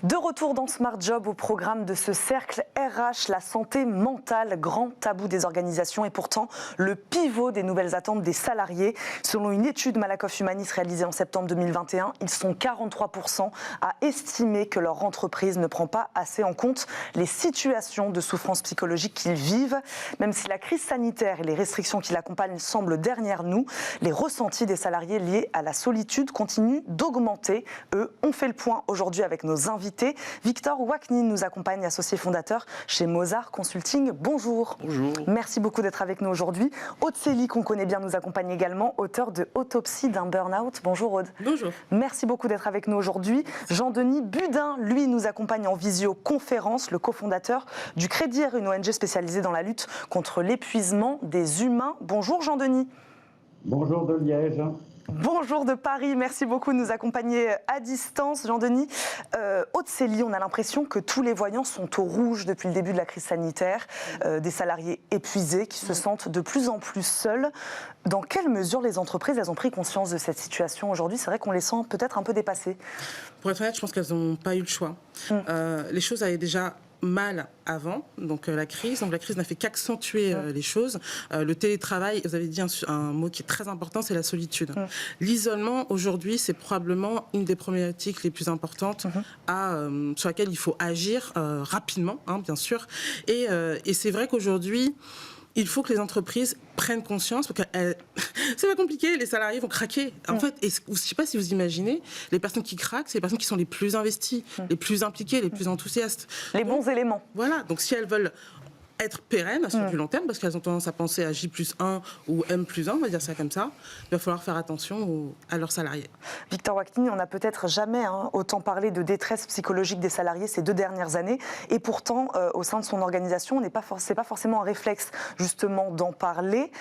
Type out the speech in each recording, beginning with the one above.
De retour dans Smart Job au programme de ce cercle RH, la santé mentale, grand tabou des organisations et pourtant le pivot des nouvelles attentes des salariés. Selon une étude Malakoff Humanis réalisée en septembre 2021, ils sont 43% à estimer que leur entreprise ne prend pas assez en compte les situations de souffrance psychologique qu'ils vivent. Même si la crise sanitaire et les restrictions qui l'accompagnent semblent derrière nous, les ressentis des salariés liés à la solitude continuent d'augmenter. Eux, on fait le point aujourd'hui avec nos invités. Victor Waknin nous accompagne, associé fondateur chez Mozart Consulting. Bonjour. Bonjour. Merci beaucoup d'être avec nous aujourd'hui. Aude Célie, qu'on connaît bien, nous accompagne également, auteur de Autopsie d'un burn-out. Bonjour Aude. Bonjour. Merci beaucoup d'être avec nous aujourd'hui. Jean-Denis Budin, lui, nous accompagne en visioconférence, le cofondateur du Crédire, une ONG spécialisée dans la lutte contre l'épuisement des humains. Bonjour Jean-Denis. Bonjour de Liège. Bonjour de Paris, merci beaucoup de nous accompagner à distance. Jean-Denis, Aude Célie, on a l'impression que tous les voyants sont au rouge depuis le début de la crise sanitaire, des salariés épuisés qui se sentent de plus en plus seuls. Dans quelle mesure les entreprises elles ont pris conscience de cette situation aujourd'hui? C'est vrai qu'on les sent peut-être un peu dépassées. Pour être honnête, je pense qu'elles n'ont pas eu le choix. Les choses allaient déjà mal avant, donc la crise. Donc la crise n'a fait qu'accentuer les choses. Le télétravail, vous avez dit un mot qui est très important, c'est la solitude. L'isolement, aujourd'hui, c'est probablement une des problématiques les plus importantes sur laquelle il faut agir rapidement, bien sûr. Et c'est vrai qu'aujourd'hui, il faut que les entreprises prennent conscience, parce que c'est pas compliqué, les salariés vont craquer. En fait, je ne sais pas si vous imaginez, les personnes qui craquent, c'est les personnes qui sont les plus investies, les plus impliquées, les plus enthousiastes. Les bons éléments. Voilà, donc si elles veulent être pérennes sur du long terme, parce qu'elles ont tendance à penser à J+1 ou M+1, on va dire ça comme ça, il va falloir faire attention à leurs salariés. Victor Waknin, on n'a peut-être jamais autant parlé de détresse psychologique des salariés ces 2 dernières années, et pourtant, au sein de son organisation, c'est pas forcément un réflexe justement d'en parler.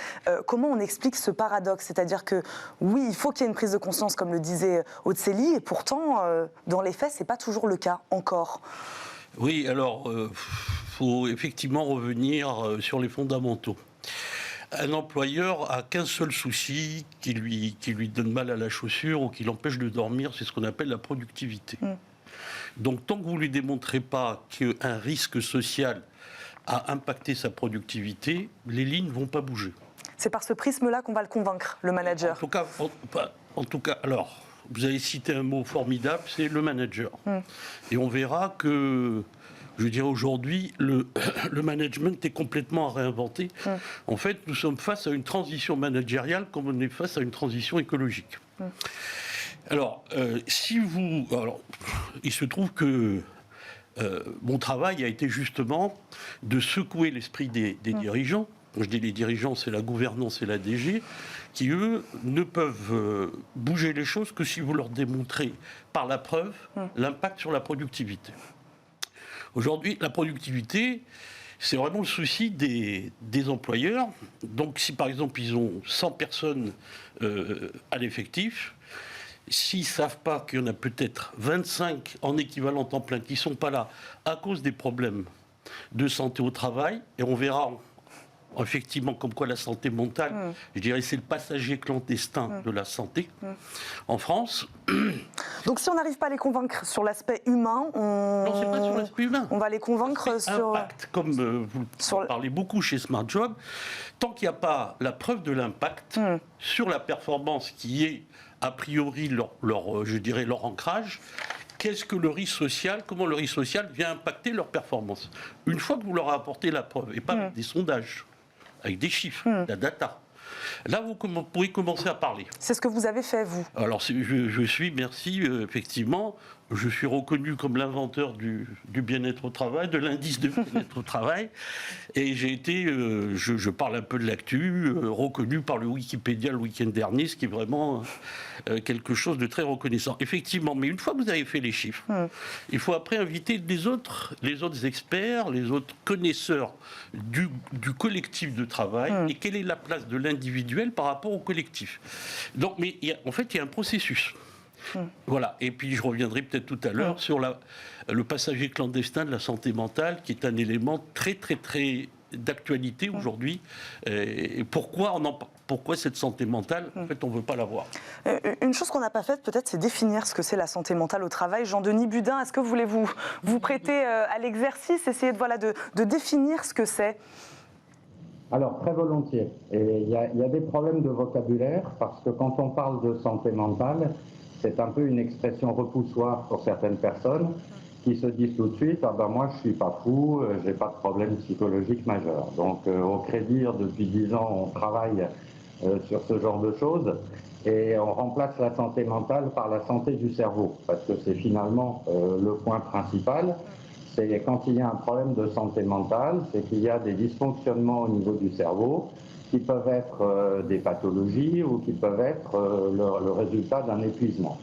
Comment on explique ce paradoxe? C'est-à-dire que oui, il faut qu'il y ait une prise de conscience, comme le disait Aude Célie, et pourtant, dans les faits, c'est pas toujours le cas encore. Oui, alors, faut effectivement revenir sur les fondamentaux. Un employeur a qu'un seul souci qui lui donne mal à la chaussure ou qui l'empêche de dormir, c'est ce qu'on appelle la productivité. Donc, tant que vous ne lui démontrez pas qu'un risque social a impacté sa productivité, les lignes ne vont pas bouger. C'est par ce prisme-là qu'on va le convaincre, le manager. En tout cas, alors, vous avez cité un mot formidable, c'est le manager. Et on verra que, je dirais aujourd'hui, le management est complètement à réinventer. En fait, nous sommes face à une transition managériale comme on est face à une transition écologique. Alors, il se trouve que mon travail a été justement de secouer l'esprit des dirigeants. Je dis les dirigeants, c'est la gouvernance et la DG, qui, eux, ne peuvent bouger les choses que si vous leur démontrez par la preuve l'impact sur la productivité. Aujourd'hui, la productivité, c'est vraiment le souci des employeurs. Donc, si par exemple, ils ont 100 personnes à l'effectif, s'ils ne savent pas qu'il y en a peut-être 25 en équivalent temps plein qui ne sont pas là à cause des problèmes de santé au travail, et on verra effectivement comme quoi la santé mentale, je dirais, c'est le passager clandestin de la santé en France. Donc si on n'arrive pas à les convaincre sur l'aspect humain, Non, c'est pas sur l'aspect humain. On va les convaincre sur... Impact, comme vous parlez beaucoup chez Smart Job, tant qu'il n'y a pas la preuve de l'impact sur la performance qui est a priori leur ancrage, qu'est-ce que le risque social, comment le risque social vient impacter leur performance. Une fois que vous leur apportez la preuve, et pas avec des sondages, avec des chiffres, la data, là vous pourrez commencer à parler. C'est ce que vous avez fait, vous. Alors je suis, merci, effectivement, je suis reconnu comme l'inventeur du bien-être au travail, de l'indice de bien-être au travail, et j'ai été, je parle un peu de l'actu, reconnu par le Wikipédia le week-end dernier, ce qui est vraiment quelque chose de très reconnaissant. Effectivement, mais une fois que vous avez fait les chiffres, il faut après inviter les autres experts, les autres connaisseurs du collectif de travail, et quelle est la place de l'individuel par rapport au collectif. Donc, mais en fait, il y a un processus. Voilà, et puis je reviendrai peut-être tout à l'heure sur le passager clandestin de la santé mentale, qui est un élément très très très d'actualité aujourd'hui. Et pourquoi on en parle? pourquoi cette santé mentale, en fait, on ne veut pas l'avoir. Une chose qu'on n'a pas faite, peut-être, c'est définir ce que c'est la santé mentale au travail. Jean-Denis Budin, est-ce que vous voulez vous prêter à l'exercice, essayer de définir ce que c'est? Alors, très volontiers. Et il y a des problèmes de vocabulaire, parce que quand on parle de santé mentale, c'est un peu une expression repoussoire pour certaines personnes qui se disent tout de suite « Ah ben moi, je suis pas fou, j'ai pas de problème psychologique majeur ». Donc, au Crédit, depuis 10 ans, on travaille sur ce genre de choses et on remplace la santé mentale par la santé du cerveau, parce que c'est finalement le point principal. C'est quand il y a un problème de santé mentale, c'est qu'il y a des dysfonctionnements au niveau du cerveau qui peuvent être des pathologies ou qui peuvent être le résultat d'un épuisement.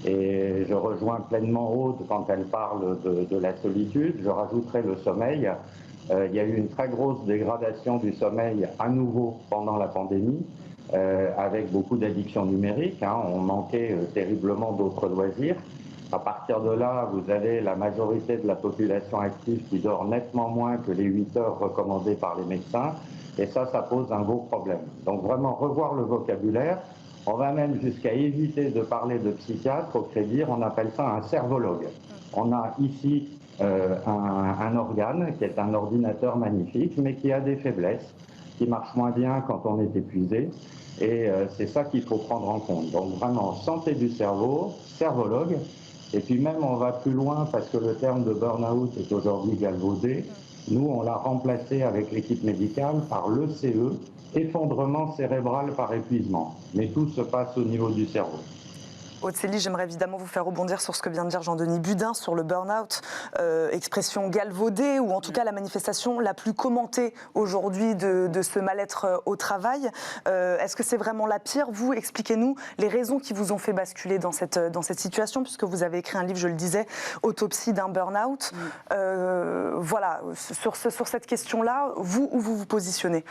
Et je rejoins pleinement Aude quand elle parle de la solitude. Je rajouterai le sommeil. Il y a eu une très grosse dégradation du sommeil à nouveau pendant la pandémie, avec beaucoup d'addictions numériques. On manquait terriblement d'autres loisirs. À partir de là, vous avez la majorité de la population active qui dort nettement moins que les 8 heures recommandées par les médecins. Et ça pose un gros problème. Donc vraiment revoir le vocabulaire. On va même jusqu'à éviter de parler de psychiatre. Au Crédit, on appelle ça un cervologue. On a ici un organe qui est un ordinateur magnifique, mais qui a des faiblesses, qui marche moins bien quand on est épuisé. Et c'est ça qu'il faut prendre en compte. Donc vraiment, santé du cerveau, cervologue. Et puis même, on va plus loin parce que le terme de burn-out est aujourd'hui galvaudé. Nous, on l'a remplacé avec l'équipe médicale par l'ECE, effondrement cérébral par épuisement. Mais tout se passe au niveau du cerveau. Aude Célie, j'aimerais évidemment vous faire rebondir sur ce que vient de dire Jean-Denis Budin sur le burn-out, expression galvaudée ou en tout cas la manifestation la plus commentée aujourd'hui de ce mal-être au travail. Est-ce que c'est vraiment la pire? Vous, expliquez-nous les raisons qui vous ont fait basculer dans cette situation, puisque vous avez écrit un livre, je le disais, Autopsie d'un burn-out. Voilà, sur cette question-là, vous, où vous positionnez?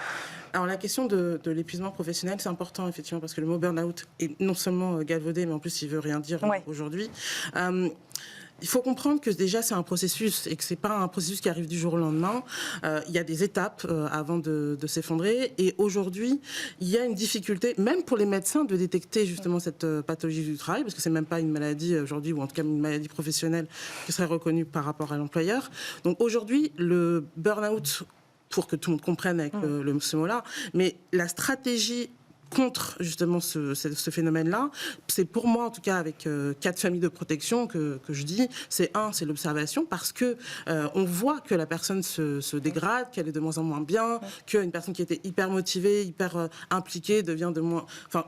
Alors la question de l'épuisement professionnel, c'est important effectivement parce que le mot burn-out est non seulement galvaudé, mais en plus il veut rien dire aujourd'hui. Il faut comprendre que déjà c'est un processus et que c'est pas un processus qui arrive du jour au lendemain. Il y a des étapes avant de s'effondrer et aujourd'hui il y a une difficulté même pour les médecins de détecter justement cette pathologie du travail parce que c'est même pas une maladie aujourd'hui ou en tout cas une maladie professionnelle qui serait reconnue par rapport à l'employeur. Donc aujourd'hui le burn-out, pour que tout le monde comprenne avec ce mot-là, mais la stratégie contre justement ce phénomène-là, c'est pour moi en tout cas avec 4 familles de protection que je dis, c'est l'observation parce que on voit que la personne se dégrade, qu'elle est de moins en moins bien, qu'une personne qui était hyper motivée, hyper impliquée devient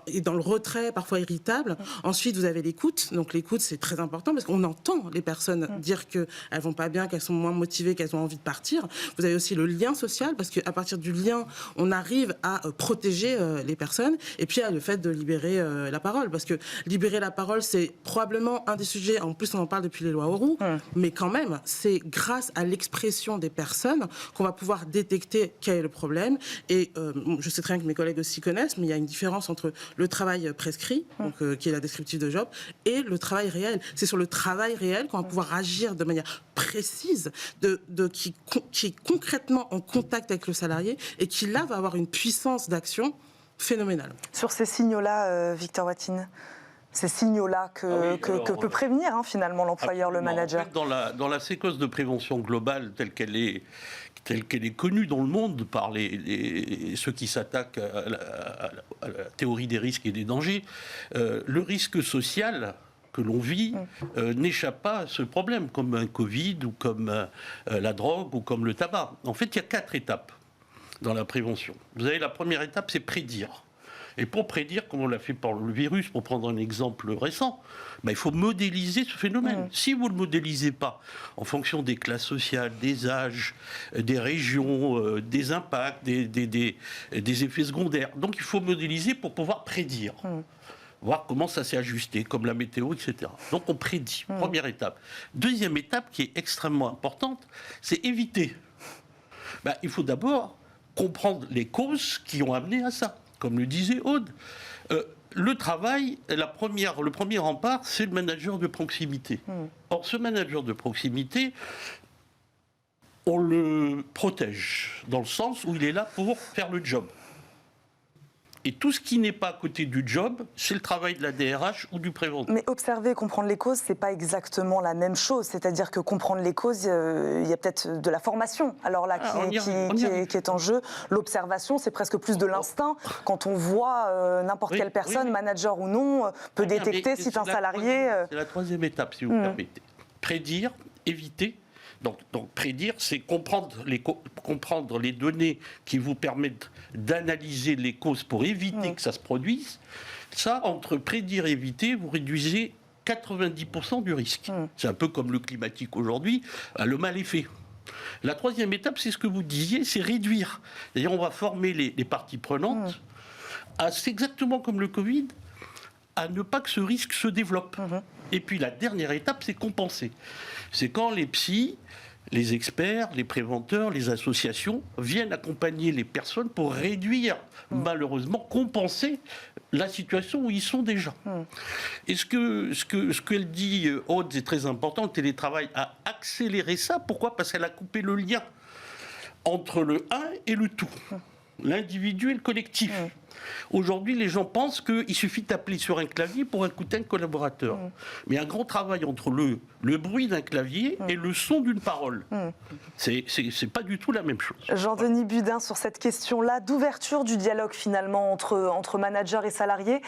est dans le retrait, parfois irritable. Ensuite vous avez l'écoute, donc l'écoute c'est très important parce qu'on entend les personnes dire qu'elles vont pas bien, qu'elles sont moins motivées, qu'elles ont envie de partir. Vous avez aussi le lien social parce qu'à partir du lien on arrive à protéger les personnes. Et puis il y a le fait de libérer la parole, parce que libérer la parole, c'est probablement un des sujets, en plus on en parle depuis les lois Auroux, mais quand même, c'est grâce à l'expression des personnes qu'on va pouvoir détecter quel est le problème. Et je sais très bien que mes collègues aussi connaissent, mais il y a une différence entre le travail prescrit, donc, qui est la descriptive de job, et le travail réel. C'est sur le travail réel qu'on va pouvoir agir de manière précise, qui est concrètement en contact avec le salarié et qui là va avoir une puissance d'action phénoménal. Sur ces signaux-là, Victor Wattine, ces signaux-là que peut prévenir finalement l'employeur, le manager. En fait, dans la séquence de prévention globale telle qu'elle est connue dans le monde par ceux qui s'attaquent à la théorie des risques et des dangers, le risque social que l'on vit n'échappe pas à ce problème, comme un Covid ou comme la drogue ou comme le tabac. En fait, il y a 4 étapes dans la prévention. Vous avez la première étape, c'est prédire. Et pour prédire, comme on l'a fait pour le virus, pour prendre un exemple récent, il faut modéliser ce phénomène. Si vous ne le modélisez pas en fonction des classes sociales, des âges, des régions, des impacts, des effets secondaires, donc il faut modéliser pour pouvoir prédire. Voir comment ça s'est ajusté, comme la météo, etc. Donc on prédit, première étape. Deuxième étape, qui est extrêmement importante, c'est éviter. Il faut d'abord comprendre les causes qui ont amené à ça. Comme le disait Aude, le travail, le premier rempart, c'est le manager de proximité. Or, ce manager de proximité, on le protège, dans le sens où il est là pour faire le job. Et tout ce qui n'est pas à côté du job, c'est le travail de la DRH ou du préventif. Mais observer et comprendre les causes, c'est pas exactement la même chose. C'est-à-dire que comprendre les causes, il y a peut-être de la formation, alors là, qui est en jeu. L'observation, c'est presque plus de l'instinct. Quand on voit n'importe quelle personne, manager ou non, peut détecter si c'est un salarié... C'est la troisième étape, si vous permettez. Prédire, éviter. Donc prédire, c'est comprendre les données qui vous permettent d'analyser les causes pour éviter que ça se produise. Ça, entre prédire et éviter, vous réduisez 90% du risque. C'est un peu comme le climatique aujourd'hui, le mal est fait. La troisième étape, c'est ce que vous disiez, c'est réduire. C'est-à-dire, on va former les parties prenantes, c'est exactement comme le Covid, à ne pas que ce risque se développe. Et puis la dernière étape, c'est compenser. C'est quand les psys, les experts, les préventeurs, les associations viennent accompagner les personnes pour réduire, malheureusement, compenser la situation où ils sont déjà. Et ce qu'elle dit, Aude, c'est très important, le télétravail a accéléré ça. Pourquoi ? Parce qu'elle a coupé le lien entre le un et le tout, l'individu et le collectif. Aujourd'hui, les gens pensent qu'il suffit d'appeler sur un clavier pour écouter un collaborateur. Mais il y a un grand travail entre le bruit d'un clavier et le son d'une parole. C'est pas du tout la même chose. Jean-Denis Budin, sur cette question-là, d'ouverture du dialogue finalement entre managers et salariés,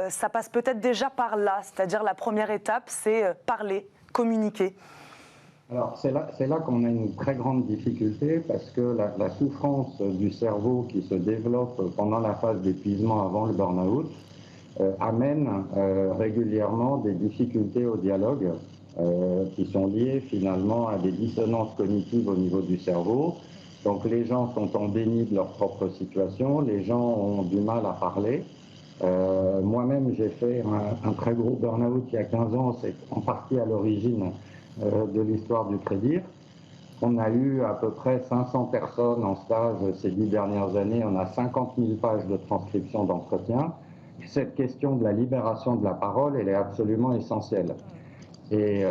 ça passe peut-être déjà par là. C'est-à-dire la première étape, c'est parler, communiquer. Alors c'est là qu'on a une très grande difficulté parce que la souffrance du cerveau qui se développe pendant la phase d'épuisement avant le burn-out amène régulièrement des difficultés au dialogue qui sont liées finalement à des dissonances cognitives au niveau du cerveau. Donc les gens sont en déni de leur propre situation, les gens ont du mal à parler. Moi-même j'ai fait un très gros burn-out il y a 15 ans, c'est en partie à l'origine de l'histoire du Prédir. On a eu à peu près 500 personnes en stage ces 10 dernières années. On a 50 000 pages de transcription d'entretien. Cette question de la libération de la parole, elle est absolument essentielle. Et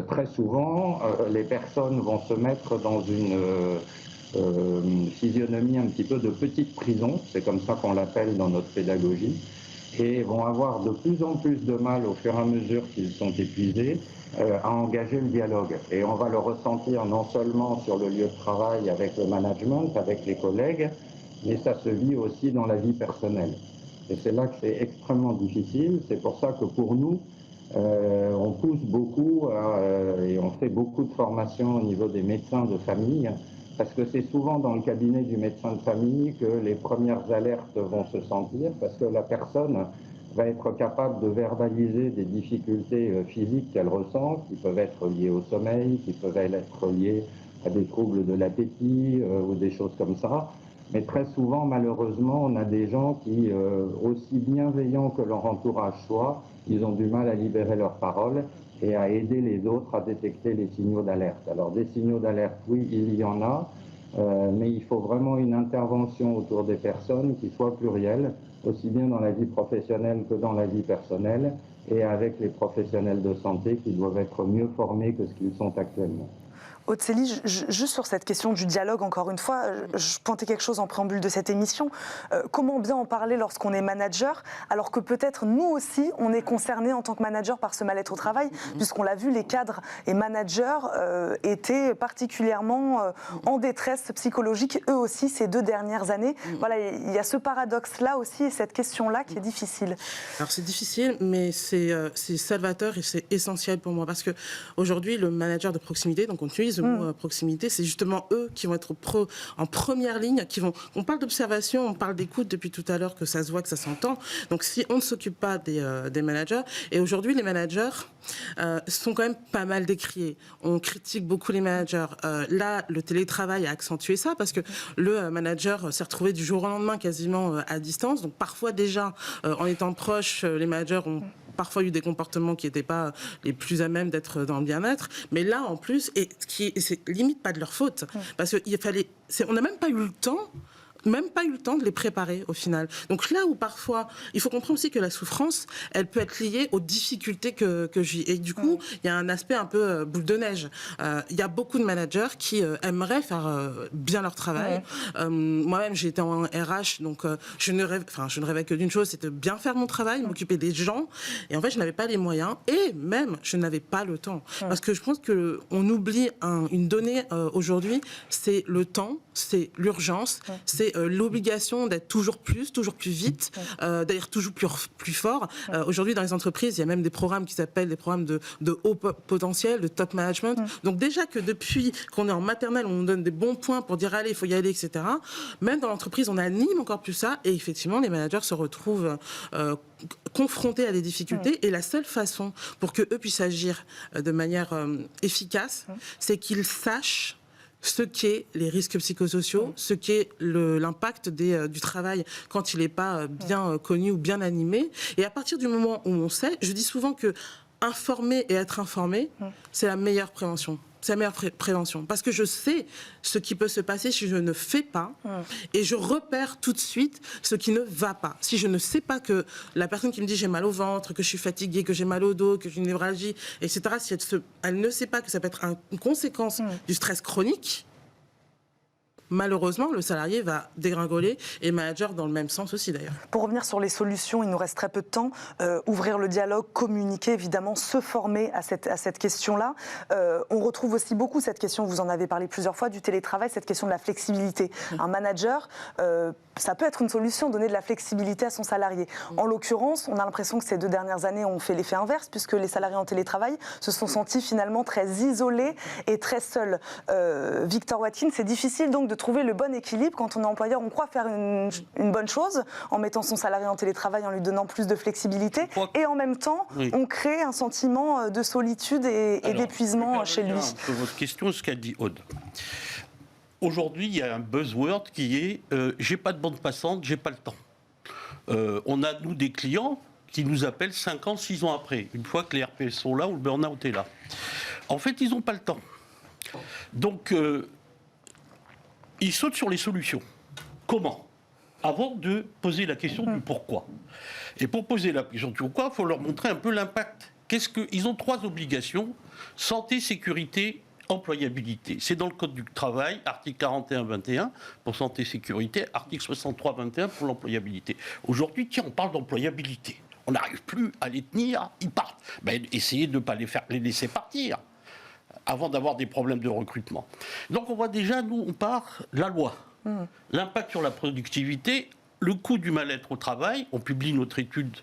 très souvent, les personnes vont se mettre dans une physionomie un petit peu de petite prison, c'est comme ça qu'on l'appelle dans notre pédagogie, et vont avoir de plus en plus de mal au fur et à mesure qu'ils sont épuisés à engager le dialogue. Et on va le ressentir non seulement sur le lieu de travail avec le management, avec les collègues, mais ça se vit aussi dans la vie personnelle. Et c'est là que c'est extrêmement difficile. C'est pour ça que pour nous, on pousse beaucoup et on fait beaucoup de formations au niveau des médecins de famille, parce que c'est souvent dans le cabinet du médecin de famille que les premières alertes vont se sentir, parce que la personne va être capable de verbaliser des difficultés physiques qu'elle ressent, qui peuvent être liées au sommeil, qui peuvent être liées à des troubles de l'appétit ou des choses comme ça. Mais très souvent, malheureusement, on a des gens qui, aussi bienveillants que leur entourage soit, ils ont du mal à libérer leurs paroles et à aider les autres à détecter les signaux d'alerte. Alors des signaux d'alerte, oui, il y en a, mais il faut vraiment une intervention autour des personnes qui soit plurielle, aussi bien dans la vie professionnelle que dans la vie personnelle, et avec les professionnels de santé qui doivent être mieux formés que ce qu'ils sont actuellement. Aude Sélie, juste sur cette question du dialogue, encore une fois, je pointais quelque chose en préambule de cette émission. Comment bien en parler lorsqu'on est manager, alors que peut-être nous aussi, on est concernés en tant que manager par ce mal-être au travail, puisqu'on l'a vu, les cadres et managers étaient particulièrement en détresse psychologique, eux aussi, ces 2 dernières années. Voilà, il y a ce paradoxe-là aussi et cette question-là qui est difficile. Alors c'est difficile, mais c'est salvateur et c'est essentiel pour moi, parce qu'aujourd'hui, le manager de proximité, donc on utilise le mot proximité, c'est justement eux qui vont être en première ligne, on parle d'observation, on parle d'écoute depuis tout à l'heure, que ça se voit, que ça s'entend. Donc si on ne s'occupe pas des managers, et aujourd'hui les managers sont quand même pas mal décriés. On critique beaucoup les managers. Là, le télétravail a accentué ça, parce que le manager s'est retrouvé du jour au lendemain quasiment à distance. Donc parfois déjà, en étant proches, les managers ont parfois eu des comportements qui n'étaient pas les plus à même d'être dans le bien-être, mais là en plus, et c'est limite pas de leur faute, parce qu'on n'a même pas eu le temps même pas eu le temps de les préparer au final. Donc là où parfois, il faut comprendre aussi que la souffrance, elle peut être liée aux difficultés que j'ai. Et du coup, il y a un aspect un peu boule de neige. Il y a beaucoup de managers qui aimeraient faire bien leur travail. Moi-même, j'ai été en RH, donc je ne rêvais que d'une chose, c'était de bien faire mon travail, m'occuper des gens. Et en fait, je n'avais pas les moyens et même, je n'avais pas le temps. Parce que je pense qu'on oublie une donnée aujourd'hui, c'est le temps, c'est l'urgence, c'est l'obligation d'être toujours plus vite, d'ailleurs toujours plus fort. Aujourd'hui, dans les entreprises, il y a même des programmes qui s'appellent des programmes de haut potentiel, de top management. Donc déjà que depuis qu'on est en maternelle, on nous donne des bons points pour dire allez, il faut y aller, etc. Même dans l'entreprise, on anime encore plus ça et effectivement, les managers se retrouvent confrontés à des difficultés et la seule façon pour qu'eux puissent agir de manière efficace, c'est qu'ils sachent ce qu'est les risques psychosociaux, ce qu'est l'impact du travail quand il n'est pas bien connu ou bien animé. Et à partir du moment où on sait, je dis souvent que informer et être informé, c'est la meilleure prévention. C'est la meilleure prévention. Parce que je sais ce qui peut se passer si je ne fais pas et je repère tout de suite ce qui ne va pas. Si je ne sais pas que la personne qui me dit j'ai mal au ventre, que je suis fatiguée, que j'ai mal au dos, que j'ai une névralgie, etc., si elle ne sait pas que ça peut être une conséquence du stress chronique, malheureusement, le salarié va dégringoler et le manager dans le même sens aussi d'ailleurs. Pour revenir sur les solutions, il nous reste très peu de temps. Ouvrir le dialogue, communiquer, évidemment, se former à cette question-là. On retrouve aussi beaucoup cette question, vous en avez parlé plusieurs fois, du télétravail, cette question de la flexibilité. Un manager, ça peut être une solution, donner de la flexibilité à son salarié. En l'occurrence, on a l'impression que ces 2 dernières années ont fait l'effet inverse, puisque les salariés en télétravail se sont sentis finalement très isolés et très seuls. Victor Watkins, c'est difficile donc de trouver le bon équilibre quand on est employeur. On croit faire une bonne chose en mettant son salarié en télétravail, en lui donnant plus de flexibilité, et en même temps, on crée un sentiment de solitude et d'épuisement chez lui. Sur votre question, ce qu'a dit Aude. Aujourd'hui, il y a un buzzword qui est j'ai pas de bande passante, j'ai pas le temps. On a, nous, des clients qui nous appellent 5 ans, 6 ans après, une fois que les RPS sont là ou le burn-out est là. En fait, ils n'ont pas le temps. Donc, ils sautent sur les solutions. Comment ? Avant de poser la question du pourquoi. Et pour poser la question du pourquoi, il faut leur montrer un peu l'impact. Ils ont 3 obligations, santé, sécurité, employabilité. C'est dans le Code du travail, article 41-21 pour santé, sécurité, article 63-21 pour l'employabilité. Aujourd'hui, tiens, on parle d'employabilité. On n'arrive plus à les tenir, ils partent. Ben, essayez de ne pas les laisser partir avant d'avoir des problèmes de recrutement. Donc on voit déjà, nous, on part la loi. L'impact sur la productivité, le coût du mal-être au travail. On publie notre étude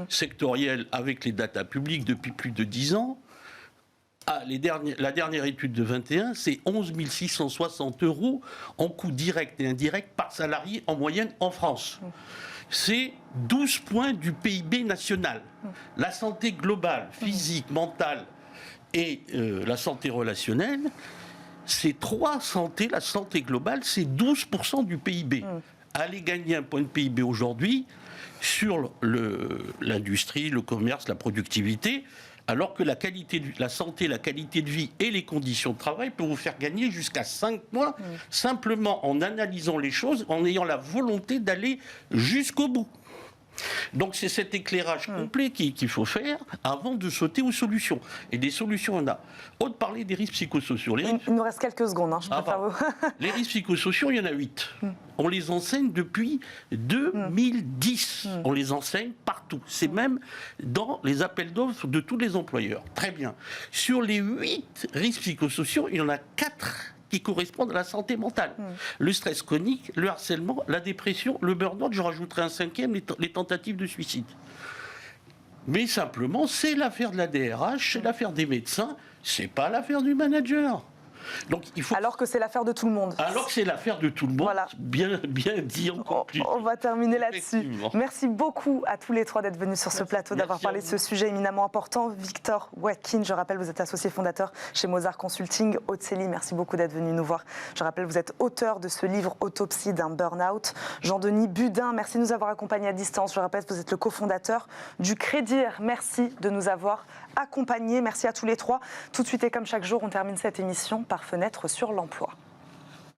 sectorielle avec les datas publiques depuis plus de 10 ans. La dernière étude de 21, c'est 11 660 € en coût direct et indirect par salarié en moyenne en France. C'est 12 points du PIB national. La santé globale, physique, mentale et la santé relationnelle, c'est 3 santé. La santé globale, c'est 12% du PIB. Aller gagner un point de PIB aujourd'hui sur l'industrie, le commerce, la productivité, alors que la santé, la qualité de vie et les conditions de travail peuvent vous faire gagner jusqu'à 5 mois, simplement en analysant les choses, en ayant la volonté d'aller jusqu'au bout. Donc c'est cet éclairage complet qu'il faut faire avant de sauter aux solutions. Et des solutions, on a. Aude parlait des risques psychosociaux. Il nous reste quelques secondes, je préfère vous. Les risques psychosociaux, il y en a 8. On les enseigne depuis 2010. On les enseigne partout. C'est même dans les appels d'offres de tous les employeurs. Très bien. Sur les 8 risques psychosociaux, il y en a 4 qui correspondent à la santé mentale. Le stress chronique, le harcèlement, la dépression, le burn-out, je rajouterai un 5e, les tentatives de suicide. Mais simplement, c'est l'affaire de la DRH, c'est l'affaire des médecins, c'est pas l'affaire du manager. Donc, alors que c'est l'affaire de tout le monde. Alors que c'est l'affaire de tout le monde, voilà. Bien dit encore plus. On va terminer là-dessus. Merci beaucoup à tous les 3 d'être venus sur ce plateau, d'avoir parlé de ce sujet éminemment important. Victor Watkins, je rappelle, vous êtes associé fondateur chez Mozart Consulting. Aude Célie, merci beaucoup d'être venu nous voir. Je rappelle, vous êtes auteur de ce livre Autopsie d'un burn-out. Jean-Denis Budin, merci de nous avoir accompagnés à distance. Je rappelle, vous êtes le cofondateur du Crédir. Merci de nous avoir accompagnés. Merci à tous les 3. Tout de suite et comme chaque jour, on termine cette émission par Fenêtre sur l'emploi.